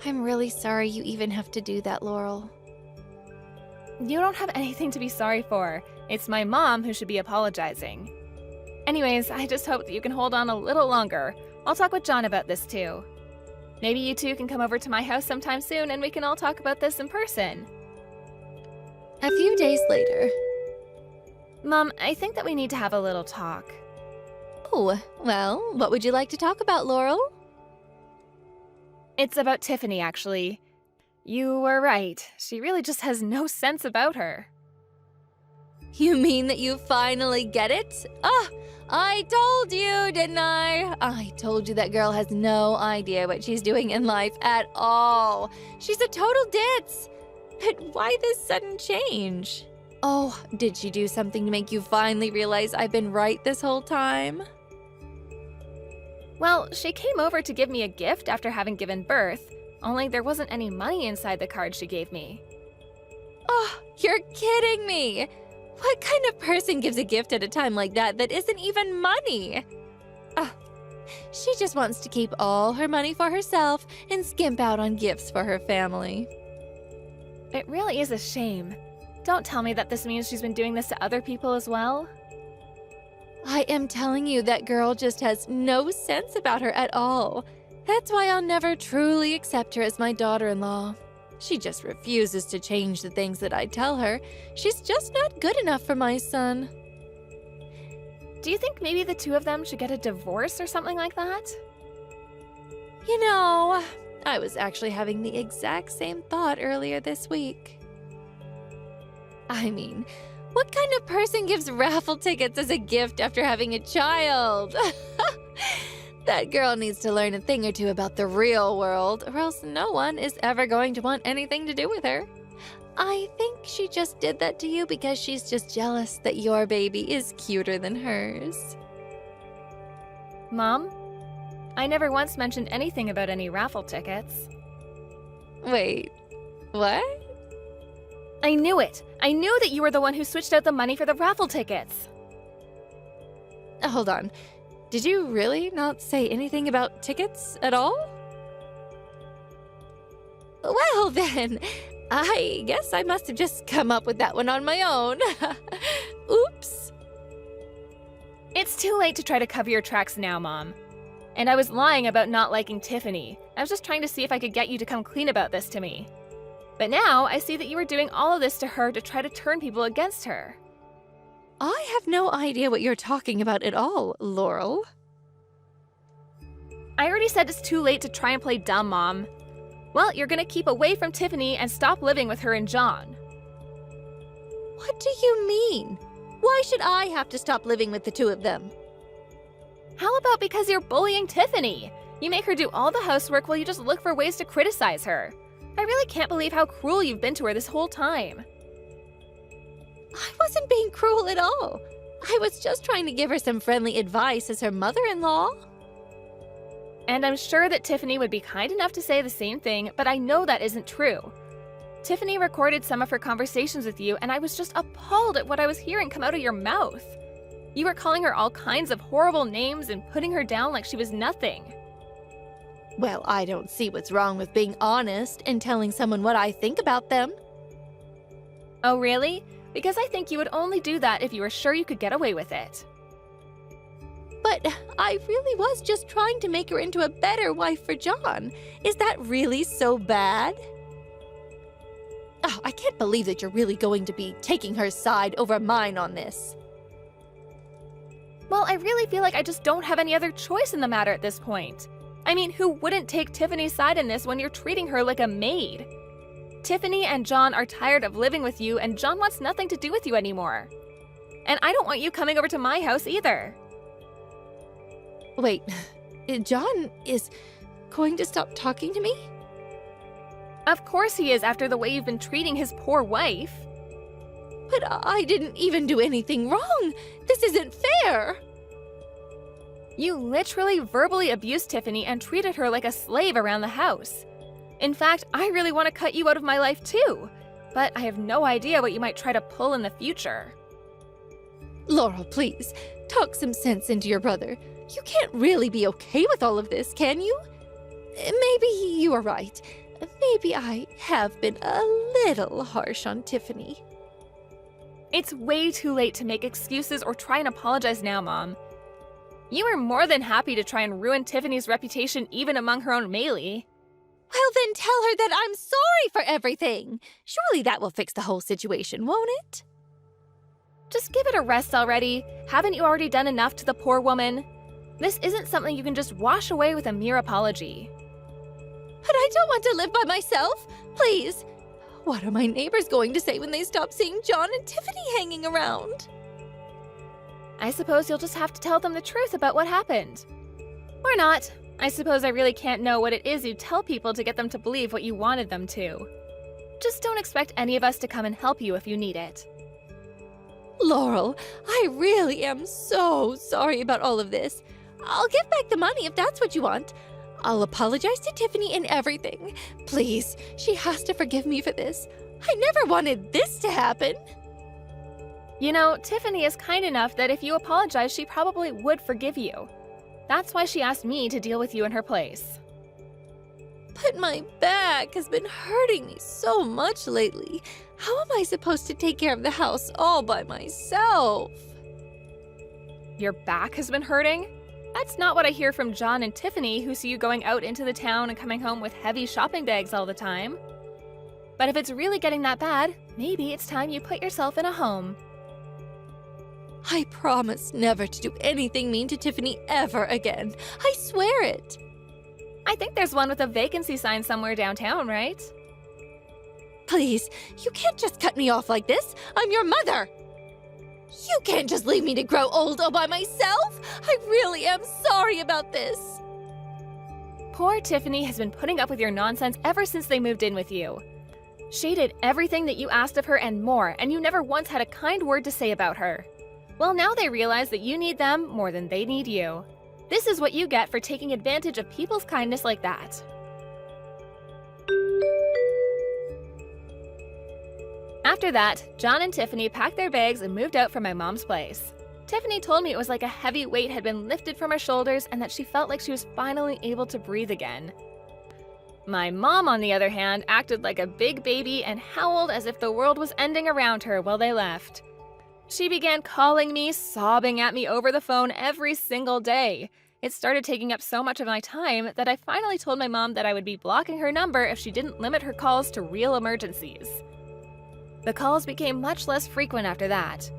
I'm really sorry you even have to do that, Laurel. You don't have anything to be sorry for. It's my mom who should be apologizing. Anyways, I just hope that you can hold on a little longer. I'll talk with John about this too. Maybe you two can come over to my house sometime soon and we can all talk about this in person. A few days later. Mom, I think that we need to have a little talk. Oh, well, what would you like to talk about, Laurel? It's about Tiffany, actually. You were right. She really just has no sense about her. You mean that you finally get it? Ah, I told you, didn't I? I told you that girl has no idea what she's doing in life at all. She's a total ditz. But why this sudden change? Oh, did she do something to make you finally realize I've been right this whole time? Well, she came over to give me a gift after having given birth, only there wasn't any money inside the card she gave me. Oh, you're kidding me! What kind of person gives a gift at a time like that isn't even money? She just wants to keep all her money for herself and skimp out on gifts for her family. It really is a shame. Don't tell me that this means she's been doing this to other people as well. I am telling you, that girl just has no sense about her at all. That's why I'll never truly accept her as my daughter-in-law. She just refuses to change the things that I tell her. She's just not good enough for my son. Do you think maybe the two of them should get a divorce or something like that? You know, I was actually having the exact same thought earlier this week. I mean, what kind of person gives raffle tickets as a gift after having a child? That girl needs to learn a thing or two about the real world, or else no one is ever going to want anything to do with her. I think she just did that to you because she's just jealous that your baby is cuter than hers. Mom, I never once mentioned anything about any raffle tickets. Wait, what? I knew it! I knew that you were the one who switched out the money for the raffle tickets! Hold on. Did you really not say anything about tickets at all? Well then, I guess I must have just come up with that one on my own. Oops. It's too late to try to cover your tracks now, Mom. And I was lying about not liking Tiffany. I was just trying to see if I could get you to come clean about this to me. But now, I see that you were doing all of this to her to try to turn people against her. I have no idea what you're talking about at all, Laurel. I already said it's too late to try and play dumb, Mom. Well, you're gonna keep away from Tiffany and stop living with her and John. What do you mean? Why should I have to stop living with the two of them? How about because you're bullying Tiffany? You make her do all the housework while you just look for ways to criticize her. I really can't believe how cruel you've been to her this whole time. I wasn't being cruel at all. I was just trying to give her some friendly advice as her mother-in-law. And I'm sure that Tiffany would be kind enough to say the same thing, but I know that isn't true. Tiffany recorded some of her conversations with you, and I was just appalled at what I was hearing come out of your mouth. You were calling her all kinds of horrible names and putting her down like she was nothing. Well, I don't see what's wrong with being honest and telling someone what I think about them. Oh, really? Because I think you would only do that if you were sure you could get away with it. But I really was just trying to make her into a better wife for John. Is that really so bad? Oh, I can't believe that you're really going to be taking her side over mine on this. Well, I really feel like I just don't have any other choice in the matter at this point. I mean, who wouldn't take Tiffany's side in this when you're treating her like a maid? Tiffany and John are tired of living with you, and John wants nothing to do with you anymore. And I don't want you coming over to my house either. Wait, John is going to stop talking to me? Of course he is, after the way you've been treating his poor wife. But I didn't even do anything wrong. This isn't fair. You literally verbally abused Tiffany and treated her like a slave around the house. In fact, I really want to cut you out of my life too, but I have no idea what you might try to pull in the future. Laurel, please, talk some sense into your brother. You can't really be okay with all of this, can you? Maybe you are right. Maybe I have been a little harsh on Tiffany. It's way too late to make excuses or try and apologize now, Mom. You were more than happy to try and ruin Tiffany's reputation even among her own melee. Well, then tell her that I'm sorry for everything. Surely that will fix the whole situation, won't it? Just give it a rest already. Haven't you already done enough to the poor woman? This isn't something you can just wash away with a mere apology. But I don't want to live by myself. Please. What are my neighbors going to say when they stop seeing John and Tiffany hanging around? I suppose you'll just have to tell them the truth about what happened. Or not. I suppose I really can't know what it is you tell people to get them to believe what you wanted them to. Just don't expect any of us to come and help you if you need it. Laurel, I really am so sorry about all of this. I'll give back the money if that's what you want. I'll apologize to Tiffany and everything. Please, she has to forgive me for this. I never wanted this to happen. You know, Tiffany is kind enough that if you apologize, she probably would forgive you. That's why she asked me to deal with you in her place. But my back has been hurting me so much lately. How am I supposed to take care of the house all by myself? Your back has been hurting? That's not what I hear from John and Tiffany, who see you going out into the town and coming home with heavy shopping bags all the time. But if it's really getting that bad, maybe it's time you put yourself in a home. I promise never to do anything mean to Tiffany ever again. I swear it. I think there's one with a vacancy sign somewhere downtown, right? Please, you can't just cut me off like this. I'm your mother. You can't just leave me to grow old all by myself. I really am sorry about this. Poor Tiffany has been putting up with your nonsense ever since they moved in with you. She did everything that you asked of her and more, and you never once had a kind word to say about her. Well, now they realize that you need them more than they need you. This is what you get for taking advantage of people's kindness like that. After that, John and Tiffany packed their bags and moved out from my mom's place. Tiffany told me it was like a heavy weight had been lifted from her shoulders and that she felt like she was finally able to breathe again. My mom, on the other hand, acted like a big baby and howled as if the world was ending around her while they left. She began calling me, sobbing at me over the phone every single day. It started taking up so much of my time that I finally told my mom that I would be blocking her number if she didn't limit her calls to real emergencies. The calls became much less frequent after that.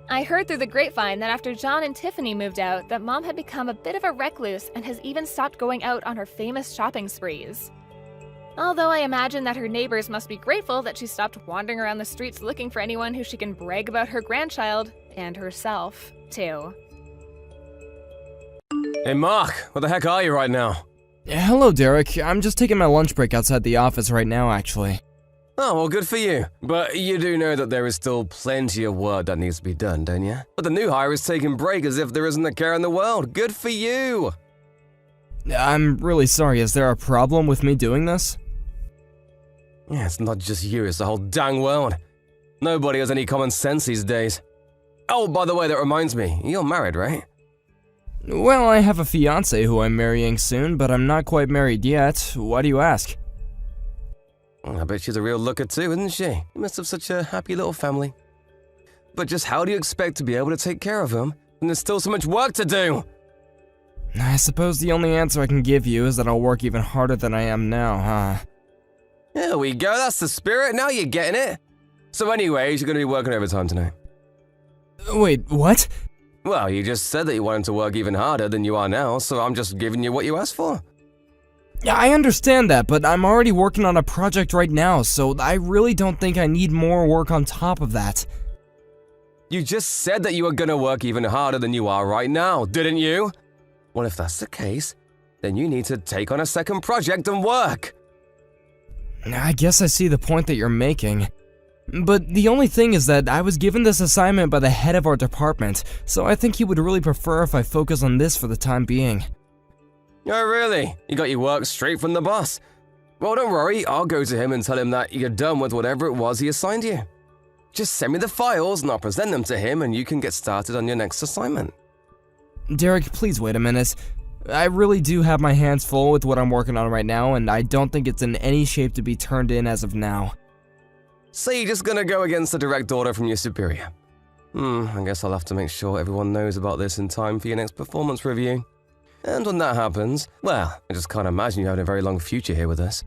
I heard through the grapevine that after John and Tiffany moved out, that Mom had become a bit of a recluse and has even stopped going out on her famous shopping sprees. Although I imagine that her neighbors must be grateful that she stopped wandering around the streets looking for anyone who she can brag about her grandchild, and herself, too. Hey Mark, where the heck are you right now? Hello, Derek. I'm just taking my lunch break outside the office right now, actually. Oh, well, good for you. But you do know that there is still plenty of work that needs to be done, don't you? But the new hire is taking break as if there isn't a care in the world. Good for you! I'm really sorry. Is there a problem with me doing this? Yeah, it's not just you, it's the whole dang world. Nobody has any common sense these days. Oh, by the way, that reminds me, you're married, right? Well, I have a fiancé who I'm marrying soon, but I'm not quite married yet. Why do you ask? I bet she's a real looker too, isn't she? You must have such a happy little family. But just how do you expect to be able to take care of them when there's still so much work to do? I suppose the only answer I can give you is that I'll work even harder than I am now, huh? There we go, that's the spirit, now you're getting it. So anyways, you're going to be working overtime tonight. Wait, what? Well, you just said that you wanted to work even harder than you are now, so I'm just giving you what you asked for. Yeah, I understand that, but I'm already working on a project right now, so I really don't think I need more work on top of that. You just said that you were gonna work even harder than you are right now, didn't you? Well, if that's the case, then you need to take on a second project and work. I guess I see the point that you're making. But the only thing is that I was given this assignment by the head of our department, so I think he would really prefer if I focus on this for the time being. Oh, really? You got your work straight from the boss? Well, don't worry, I'll go to him and tell him that you're done with whatever it was he assigned you. Just send me the files and I'll present them to him and you can get started on your next assignment. Derek, please wait a minute. I really do have my hands full with what I'm working on right now, and I don't think it's in any shape to be turned in as of now. So you're just gonna go against the direct order from your superior? I guess I'll have to make sure everyone knows about this in time for your next performance review. And when that happens, well, I just can't imagine you having a very long future here with us.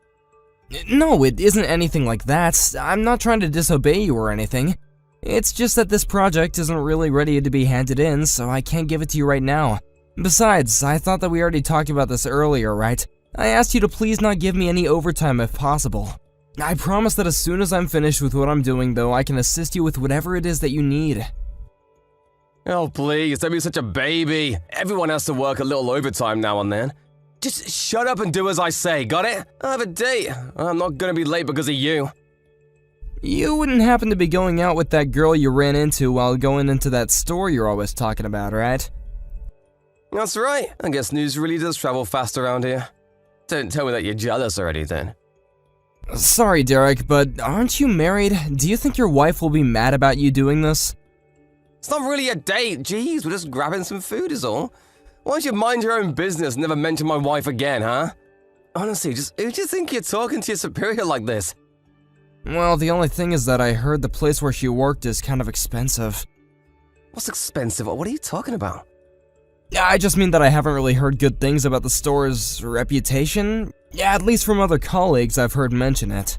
No, it isn't anything like that. I'm not trying to disobey you or anything. It's just that this project isn't really ready to be handed in, so I can't give it to you right now. Besides, I thought that we already talked about this earlier, right? I asked you to please not give me any overtime if possible. I promise that as soon as I'm finished with what I'm doing, though, I can assist you with whatever it is that you need. Oh, please, don't be such a baby. Everyone has to work a little overtime now and then. Just shut up and do as I say, got it? I have a date. I'm not gonna be late because of you. You wouldn't happen to be going out with that girl you ran into while going into that store you're always talking about, right? That's right. I guess news really does travel fast around here. Don't tell me that you're jealous or anything. Sorry, Derek, but aren't you married? Do you think your wife will be mad about you doing this? It's not really a date. Jeez, we're just grabbing some food is all. Why don't you mind your own business and never mention my wife again, huh? Honestly, who do you think you're talking to your superior like this? Well, the only thing is that I heard the place where she worked is kind of expensive. What's expensive? What are you talking about? I just mean that I haven't really heard good things about the store's reputation. Yeah, at least from other colleagues I've heard mention it.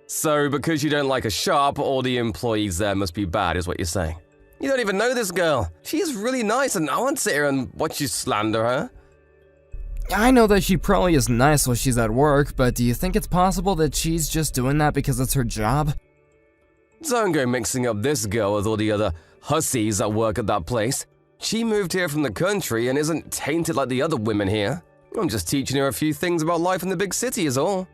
So, because you don't like a shop, all the employees there must be bad, is what you're saying? You don't even know this girl. She is really nice, and I won't sit here and watch you slander her. I know that she probably is nice while she's at work, but do you think it's possible that she's just doing that because it's her job? Don't go mixing up this girl with all the other hussies that work at that place. She moved here from the country and isn't tainted like the other women here. I'm just teaching her a few things about life in the big city is all.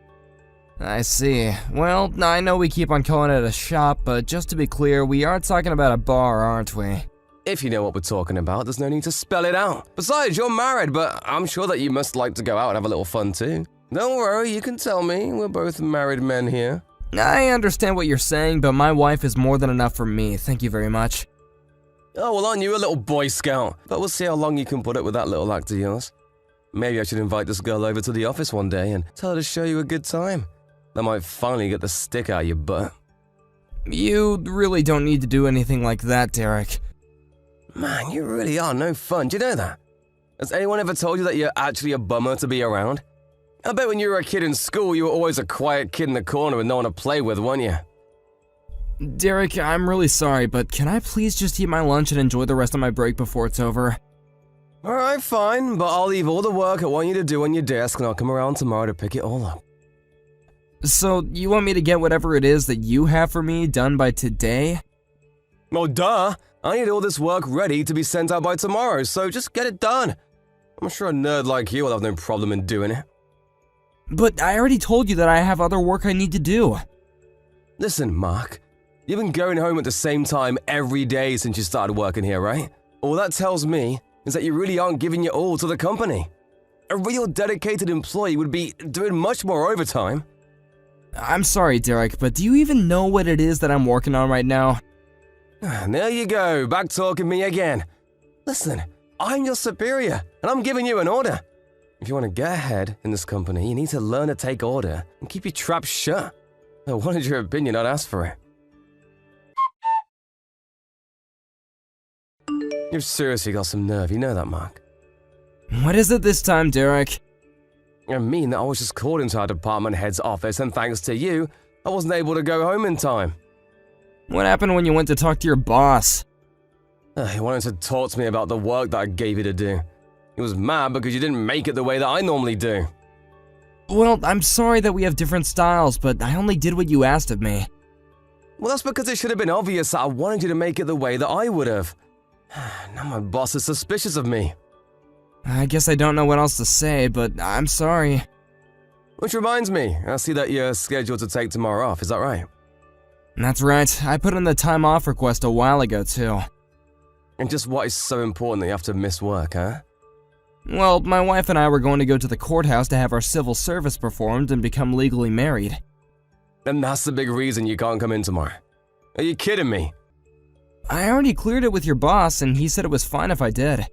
I see. Well, I know we keep on calling it a shop, but just to be clear, we are talking about a bar, aren't we? If you know what we're talking about, there's no need to spell it out. Besides, you're married, but I'm sure that you must like to go out and have a little fun too. Don't worry, you can tell me. We're both married men here. I understand what you're saying, but my wife is more than enough for me. Thank you very much. Oh, well, aren't you a little Boy Scout? But we'll see how long you can put up with that little act of yours. Maybe I should invite this girl over to the office one day and tell her to show you a good time. That might finally get the stick out of your butt. You really don't need to do anything like that, Derek. Man, you really are no fun, do you know that? Has anyone ever told you that you're actually a bummer to be around? I bet when you were a kid in school, you were always a quiet kid in the corner with no one to play with, weren't you? Derek, I'm really sorry, but can I please just eat my lunch and enjoy the rest of my break before it's over? Alright, fine, but I'll leave all the work I want you to do on your desk and I'll come around tomorrow to pick it all up. So, you want me to get whatever it is that you have for me done by today? Well, duh! I need all this work ready to be sent out by tomorrow, so just get it done. I'm sure a nerd like you will have no problem in doing it. But I already told you that I have other work I need to do. Listen, Mark. You've been going home at the same time every day since you started working here, right? All that tells me is that you really aren't giving your all to the company. A real dedicated employee would be doing much more overtime. I'm sorry, Derek, but do you even know what it is that I'm working on right now? There you go, back talking me again. Listen, I'm your superior, and I'm giving you an order. If you want to get ahead in this company, you need to learn to take order and keep your trap shut. I wanted your opinion, I'd ask for it. You've seriously got some nerve, you know that, Mark. What is it this time, Derek? I mean that I was just called into our department head's office, and thanks to you, I wasn't able to go home in time. What happened when you went to talk to your boss? He wanted to talk to me about the work that I gave you to do. He was mad because you didn't make it the way that I normally do. Well, I'm sorry that we have different styles, but I only did what you asked of me. Well, that's because it should have been obvious that I wanted you to make it the way that I would have. Now my boss is suspicious of me. I guess I don't know what else to say, but I'm sorry. Which reminds me, I see that you're scheduled to take tomorrow off, is that right? That's right, I put in the time off request a while ago too. And just what is so important that you have to miss work, huh? Well, my wife and I were going to go to the courthouse to have our civil service performed and become legally married. And that's the big reason you can't come in tomorrow. Are you kidding me? I already cleared it with your boss, and he said it was fine if I did.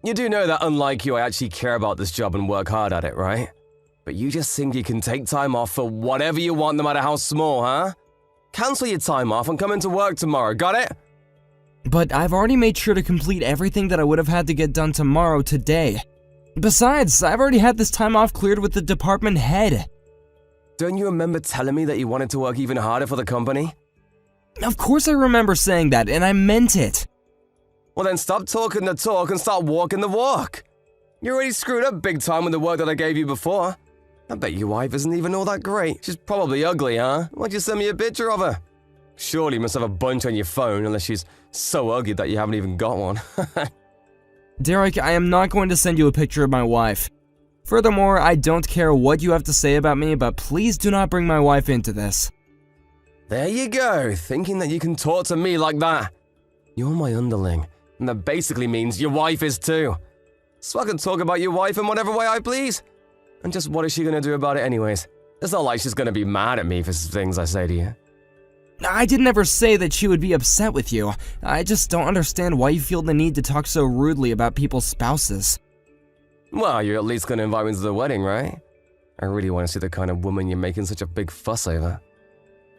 You do know that unlike you, I actually care about this job and work hard at it, right? But you just think you can take time off for whatever you want, no matter how small, huh? Cancel your time off and come into work tomorrow, got it? But I've already made sure to complete everything that I would have had to get done tomorrow today. Besides, I've already had this time off cleared with the department head. Don't you remember telling me that you wanted to work even harder for the company? Of course I remember saying that, and I meant it. Well then stop talking the talk and start walking the walk. You already screwed up big time with the work that I gave you before. I bet your wife isn't even all that great. She's probably ugly, huh? Why'd you send me a picture of her? Surely you must have a bunch on your phone, unless she's so ugly that you haven't even got one. Derek, I am not going to send you a picture of my wife. Furthermore, I don't care what you have to say about me, but please do not bring my wife into this. There you go, thinking that you can talk to me like that. You're my underling, and that basically means your wife is too. So I can talk about your wife in whatever way I please. And just what is she gonna do about it anyways? It's not like she's gonna be mad at me for things I say to you. I didn't ever say that she would be upset with you. I just don't understand why you feel the need to talk so rudely about people's spouses. Well, you're at least gonna invite me to the wedding, right? I really want to see the kind of woman you're making such a big fuss over.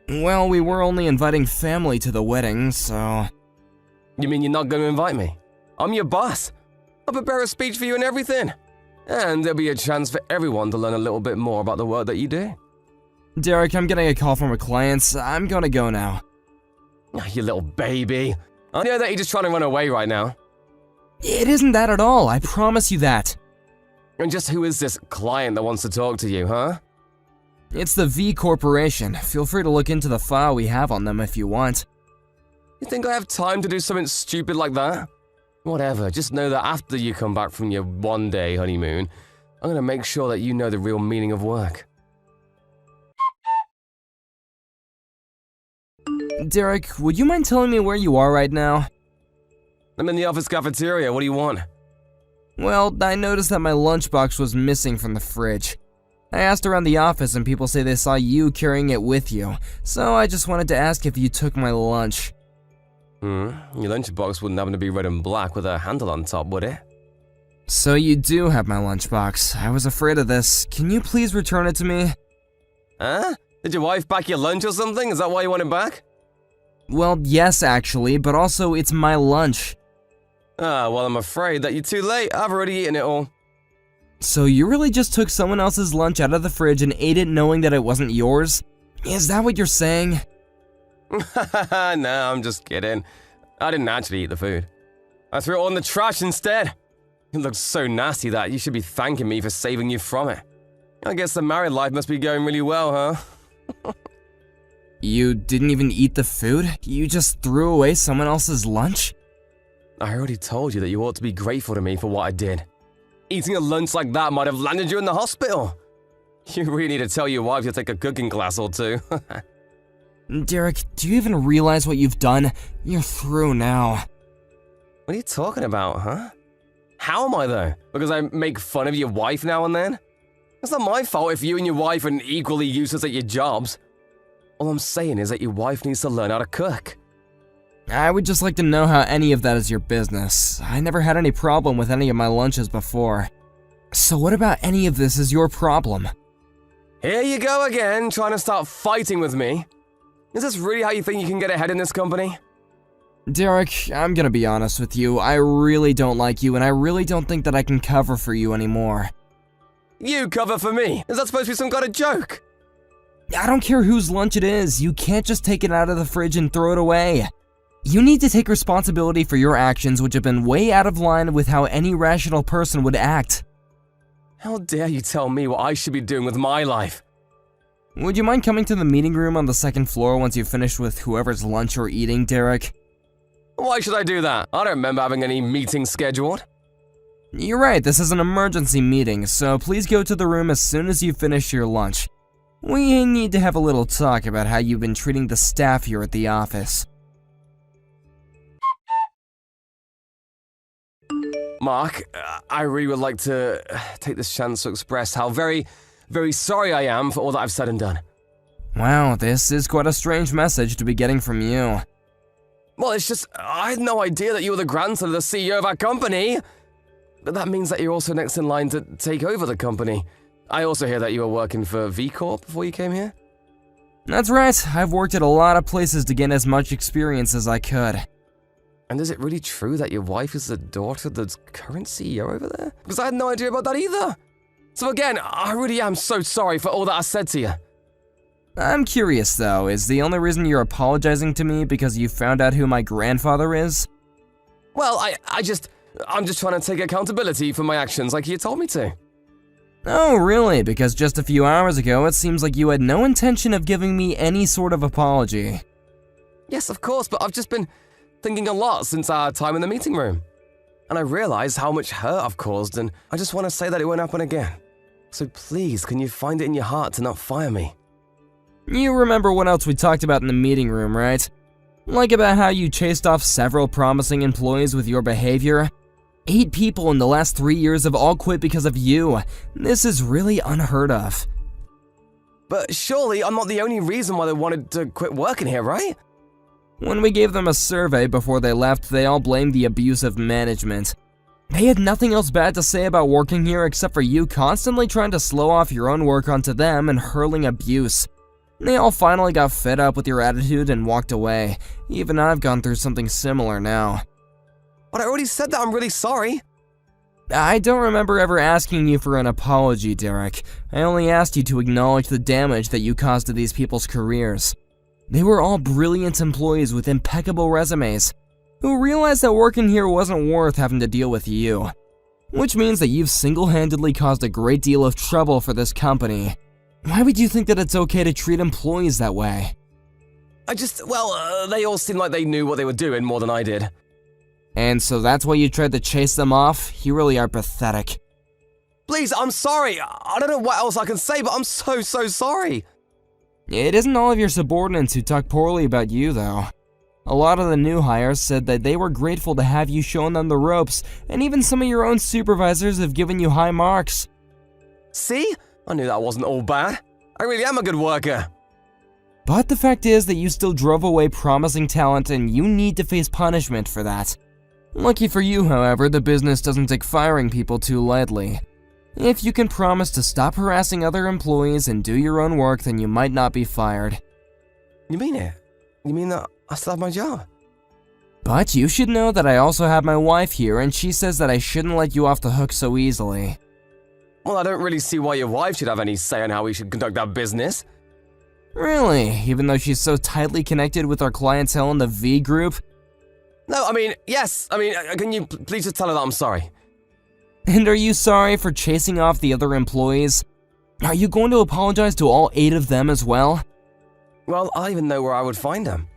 Well, we were only inviting family to the wedding, so... You mean you're not gonna invite me? I'm your boss. I'll prepare a speech for you and everything. And there'll be a chance for everyone to learn a little bit more about the work that you do. Derek, I'm getting a call from a client. I'm gonna go now. You little baby. I know that you're just trying to run away right now. It isn't that at all, I promise you that. And just who is this client that wants to talk to you, huh? It's the V Corporation. Feel free to look into the file we have on them if you want. You think I have time to do something stupid like that? Whatever, just know that after you come back from your one-day honeymoon, I'm gonna make sure that you know the real meaning of work. Derek, would you mind telling me where you are right now? I'm in the office cafeteria, what do you want? Well, I noticed that my lunchbox was missing from the fridge. I asked around the office and people say they saw you carrying it with you, so I just wanted to ask if you took my lunch. Your lunchbox wouldn't happen to be red and black with a handle on top, would it? So you do have my lunchbox. I was afraid of this. Can you please return it to me? Huh? Did your wife pack your lunch or something? Is that why you want it back? Well, yes actually, but also it's my lunch. Well I'm afraid that you're too late. I've already eaten it all. So you really just took someone else's lunch out of the fridge and ate it knowing that it wasn't yours? Is that what you're saying? No, I'm just kidding. I didn't actually eat the food. I threw it all in the trash instead. It looks so nasty that you should be thanking me for saving you from it. I guess the married life must be going really well, huh? You didn't even eat the food? You just threw away someone else's lunch? I already told you that you ought to be grateful to me for what I did. Eating a lunch like that might have landed you in the hospital. You really need to tell your wife to take a cooking class or two. Derek, do you even realize what you've done? You're through now. What are you talking about, huh? How am I though? Because I make fun of your wife now and then? It's not my fault if you and your wife are equally useless at your jobs. All I'm saying is that your wife needs to learn how to cook. I would just like to know how any of that is your business. I never had any problem with any of my lunches before. So what about any of this is your problem? Here you go again, trying to start fighting with me. Is this really how you think you can get ahead in this company? Derek, I'm gonna be honest with you. I really don't like you, and I really don't think that I can cover for you anymore. You cover for me? Is that supposed to be some kind of joke? I don't care whose lunch it is. You can't just take it out of the fridge and throw it away. You need to take responsibility for your actions, which have been way out of line with how any rational person would act. How dare you tell me what I should be doing with my life? Would you mind coming to the meeting room on the second floor once you've finished with whoever's lunch you're eating, Derek? Why should I do that? I don't remember having any meetings scheduled. You're right, this is an emergency meeting, so please go to the room as soon as you finish your lunch. We need to have a little talk about how you've been treating the staff here at the office. Mark, I really would like to take this chance to express how very, very sorry I am for all that I've said and done. Wow, this is quite a strange message to be getting from you. Well, it's just, I had no idea that you were the grandson of the CEO of our company. But that means that you're also next in line to take over the company. I also hear that you were working for V Corp before you came here? That's right, I've worked at a lot of places to gain as much experience as I could. And is it really true that your wife is the daughter of the current CEO over there? Because I had no idea about that either. So again, I really am so sorry for all that I said to you. I'm curious though, is the only reason you're apologizing to me because you found out who my grandfather is? Well, I'm just trying to take accountability for my actions like you told me to. Oh really? Because just a few hours ago it seems like you had no intention of giving me any sort of apology. Yes, of course, but I've just been thinking a lot since our time in the meeting room. And I realized how much hurt I've caused, and I just want to say that it won't happen again. So please, can you find it in your heart to not fire me? You remember what else we talked about in the meeting room, right? Like about how you chased off several promising employees with your behavior? 8 people in the last 3 years have all quit because of you. This is really unheard of. But surely I'm not the only reason why they wanted to quit working here, right? When we gave them a survey before they left, they all blamed the abusive management. They had nothing else bad to say about working here except for you constantly trying to slow off your own work onto them and hurling abuse. They all finally got fed up with your attitude and walked away. Even I've gone through something similar now. But I already said that I'm really sorry. I don't remember ever asking you for an apology, Derek. I only asked you to acknowledge the damage that you caused to these people's careers. They were all brilliant employees with impeccable resumes, who realized that working here wasn't worth having to deal with you. Which means that you've single-handedly caused a great deal of trouble for this company. Why would you think that it's okay to treat employees that way? They all seemed like they knew what they were doing more than I did. And so that's why you tried to chase them off? You really are pathetic. Please, I'm sorry. I don't know what else I can say, but I'm so sorry. It isn't all of your subordinates who talk poorly about you, though. A lot of the new hires said that they were grateful to have you showing them the ropes, and even some of your own supervisors have given you high marks. See? I knew that wasn't all bad. I really am a good worker. But the fact is that you still drove away promising talent, and you need to face punishment for that. Lucky for you, however, the business doesn't take firing people too lightly. If you can promise to stop harassing other employees and do your own work, then you might not be fired. You mean it? You mean that I still have my job? But you should know that I also have my wife here, and she says that I shouldn't let you off the hook so easily. Well, I don't really see why your wife should have any say in how we should conduct our business. Really? Even though she's so tightly connected with our clientele in the V group? No, yes. Can you please just tell her that I'm sorry? And are you sorry for chasing off the other employees? Are you going to apologize to all 8 of them as well? Well, I don't even know where I would find them.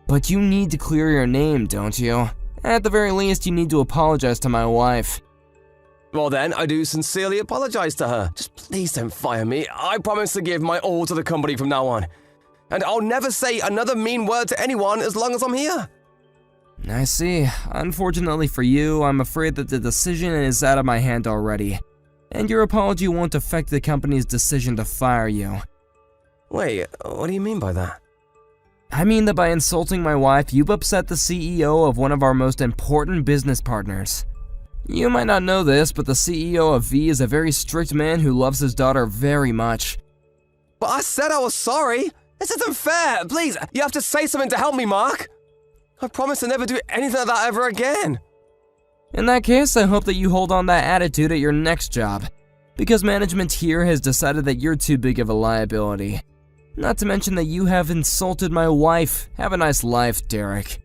But you need to clear your name, don't you? At the very least, you need to apologize to my wife. Well then, I do sincerely apologize to her. Just please don't fire me. I promise to give my all to the company from now on. And I'll never say another mean word to anyone as long as I'm here. I see. Unfortunately for you, I'm afraid that the decision is out of my hand already. And your apology won't affect the company's decision to fire you. Wait, what do you mean by that? I mean that by insulting my wife, you've upset the CEO of one of our most important business partners. You might not know this, but the CEO of V is a very strict man who loves his daughter very much. But I said I was sorry. This isn't fair. Please, you have to say something to help me, Mark. I promise to never do anything like that ever again. In that case, I hope that you hold on that attitude at your next job, because management here has decided that you're too big of a liability. Not to mention that you have insulted my wife. Have a nice life, Derek.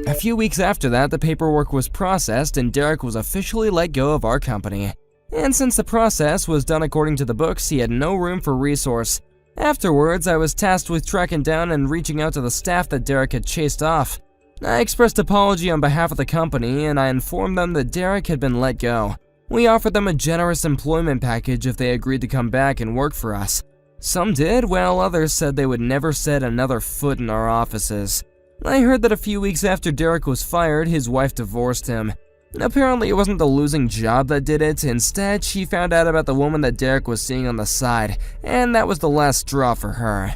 A few weeks after that, the paperwork was processed and Derek was officially let go of our company. And since the process was done according to the books, he had no room for resource. Afterwards, I was tasked with tracking down and reaching out to the staff that Derek had chased off. I expressed apology on behalf of the company, and I informed them that Derek had been let go. We offered them a generous employment package if they agreed to come back and work for us. Some did, while others said they would never set another foot in our offices. I heard that a few weeks after Derek was fired, his wife divorced him. Apparently, it wasn't the losing job that did it. Instead, she found out about the woman that Derek was seeing on the side, and that was the last straw for her.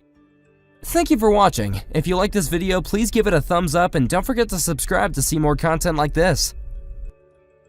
Thank you for watching. If you like this video, please give it a thumbs up and don't forget to subscribe to see more content like this.